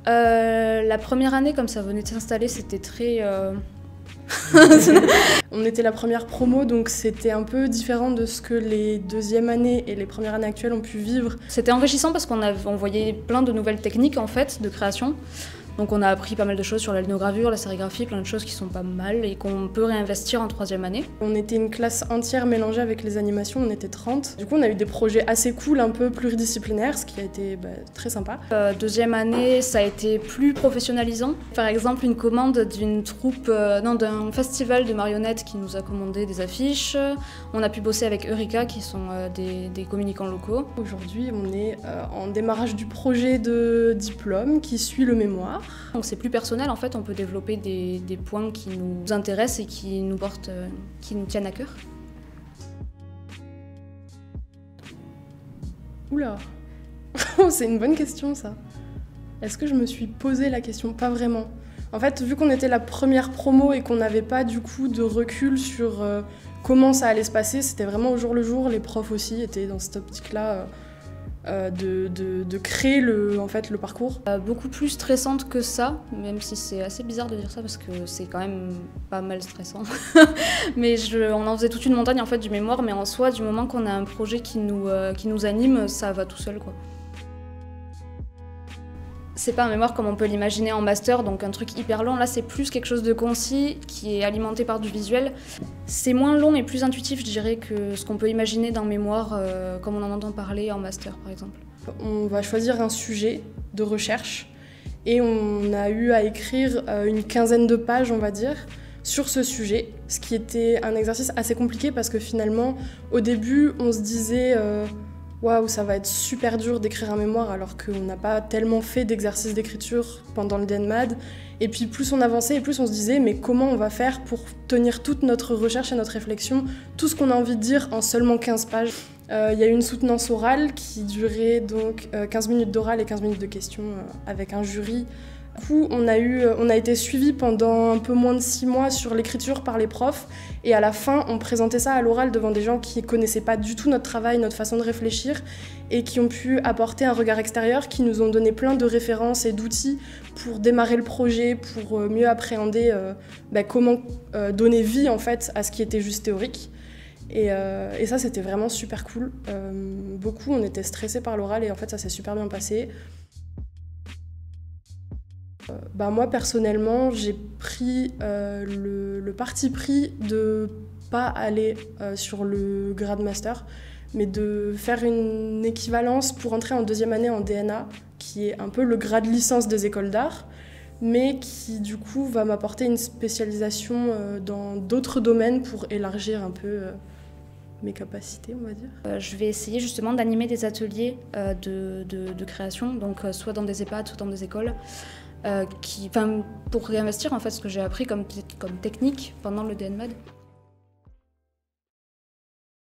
La première année, comme ça venait de s'installer, c'était très... On était la première promo, donc c'était un peu différent de ce que les deuxièmes années et les premières années actuelles ont pu vivre. C'était enrichissant parce on voyait plein de nouvelles techniques en fait, de création. Donc on a appris pas mal de choses sur la linogravure, la sérigraphie, plein de choses qui sont pas mal et qu'on peut réinvestir en troisième année. On était une classe entière mélangée avec les animations, on était 30. Du coup on a eu des projets assez cool, un peu pluridisciplinaires, ce qui a été très sympa. Deuxième année, ça a été plus professionnalisant. Par exemple, une commande d'une troupe, d'un festival de marionnettes qui nous a commandé des affiches. On a pu bosser avec Eureka qui sont des communicants locaux. Aujourd'hui on est en démarrage du projet de diplôme qui suit le mémoire. Donc c'est plus personnel en fait, on peut développer des points qui nous intéressent et qui nous portent, qui nous tiennent à cœur. Oula, c'est une bonne question ça. Est-ce que je me suis posé la question? Pas vraiment. En fait, vu qu'on était la première promo et qu'on n'avait pas du coup de recul sur comment ça allait se passer, c'était vraiment au jour le jour, les profs aussi étaient dans cette optique-là. De créer le parcours. Beaucoup plus stressante que ça, même si c'est assez bizarre de dire ça parce que c'est quand même pas mal stressant. Mais on en faisait toute une montagne en fait du mémoire, mais en soi, du moment qu'on a un projet qui nous anime, ça va tout seul quoi. C'est pas un mémoire comme on peut l'imaginer en master, donc un truc hyper long. Là, c'est plus quelque chose de concis, qui est alimenté par du visuel. C'est moins long et plus intuitif, je dirais, que ce qu'on peut imaginer d'un mémoire, comme on en entend parler en master, par exemple. On va choisir un sujet de recherche et on a eu à écrire une quinzaine de pages, on va dire, sur ce sujet, ce qui était un exercice assez compliqué parce que finalement, au début, on se disait... Waouh, ça va être super dur d'écrire un mémoire alors qu'on n'a pas tellement fait d'exercice d'écriture pendant le DNMAD. Et puis plus on avançait et plus on se disait mais comment on va faire pour tenir toute notre recherche et notre réflexion, tout ce qu'on a envie de dire en seulement 15 pages. Il y a eu une soutenance orale qui durait donc 15 minutes d'oral et 15 minutes de questions avec un jury. Du coup, on a été suivis pendant un peu moins de 6 mois sur l'écriture par les profs et à la fin, on présentait ça à l'oral devant des gens qui ne connaissaient pas du tout notre travail, notre façon de réfléchir et qui ont pu apporter un regard extérieur, qui nous ont donné plein de références et d'outils pour démarrer le projet, pour mieux appréhender comment donner vie en fait à ce qui était juste théorique. Et ça, c'était vraiment super cool. Beaucoup, on était stressés par l'oral et en fait, ça s'est super bien passé. Moi personnellement j'ai pris le parti pris de pas aller sur le grade master mais de faire une équivalence pour entrer en deuxième année en DNA qui est un peu le grade licence des écoles d'art mais qui du coup va m'apporter une spécialisation dans d'autres domaines pour élargir un peu mes capacités, on va dire. Je vais essayer justement d'animer des ateliers de création, donc soit dans des EHPAD, soit dans des écoles. Pour réinvestir en fait ce que j'ai appris comme technique pendant le DNMAD.